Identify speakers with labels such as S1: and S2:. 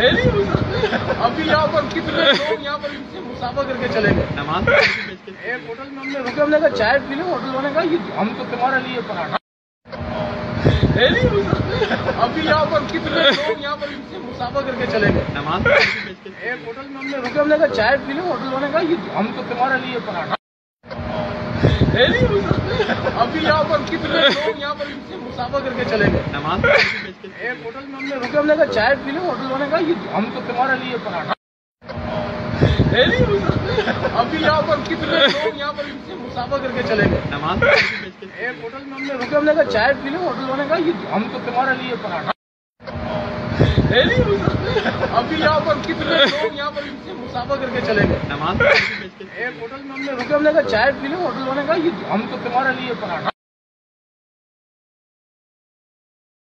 S1: ابھی یہاں پر کتنے لوگ یہاں پر ان سے مسافہ کر کے چلے گئے. ایک ہوٹل میں ہم نے رکے, ہم نے کہا چائے پی لیں. ہوٹل والے نے کہا یہ ہم تو تمہارے لیے پراٹھا. ابھی یہاں پر کتنے لوگ یہاں پر ان سے مسافہ کر کے چلے گئے. ایک ہوٹل میں ہم نے رکے, ہم نے کہا چائے پی لیں. ہوٹل والے نے کہا یہ ہم تو تمہارے لیے پراٹھا. ابھی یہاں پر کتنے لوگ یہاں پر ان سے مسافہ کر کے چلے گئے. ایک ہوٹل میں ہم نے رکے, ہم نے کہا چائے پی لیں. ہوٹل والے نے کہا یہ ہم تو تمہارے لیے پراٹھا. ابھی یہاں پر کتنے لوگ یہاں پر ان سے مسافہ کر کے چلے گئے. ایک ہوٹل میں ہم نے رکے, ہم نے کہا چائے پی لیں. ہوٹل والے نے کہا یہ ہم تو تمہارے لیے پراٹھا. ابھی یہاں پر کتنے لوگ یہاں پر ان سے مسافہ کر کے چلے گئے. ایک ہوٹل میں ہم نے رکے, ہم نے کہا چائے پی لیں. ہوٹل والے نے کہا یہ ہم تو تمہارے لیے پراٹھا.